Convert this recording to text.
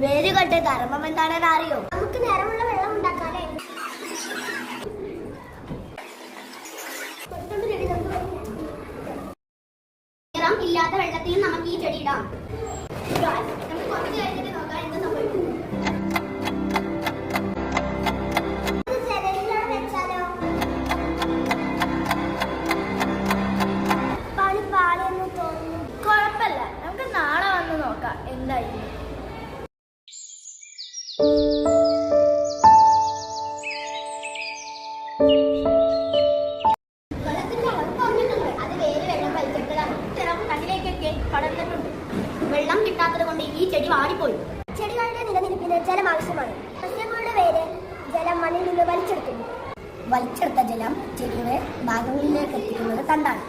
വേരുകളുടെ ധർമ്മം എന്താണെന്ന് അറിയോ? നമുക്ക് നിറമുള്ള വെള്ളം ഉണ്ടാക്കാനേ. നിറം ഇല്ലാത്ത വെള്ളത്തിൽ നമുക്ക് ഈ ചെടി ഇടാം. നമുക്ക് കുറച്ച് കഴിഞ്ഞിട്ട് നോക്കാം എന്ത് സംഭവിക്കും. കുഴപ്പമില്ല, നമുക്ക് നാളെ വന്ന് നോക്കാം എന്തായിരുന്നു. വെള്ളം കിട്ടാത്തത് കൊണ്ട് ഈ ചെടി വാടിപ്പോയി. ചെടികളുടെ നിലനിൽപ്പിന് ജലം ആവശ്യമാണ്. സസ്യങ്ങളുടെ വേര് ജലം മണ്ണിൽ നിന്ന് വലിച്ചെടുക്കുന്നു. വലിച്ചെടുത്ത ജലം ചെടിയുടെ ഭാഗങ്ങളിലേക്ക് എത്തിക്കുന്നത് തണ്ടാണ്.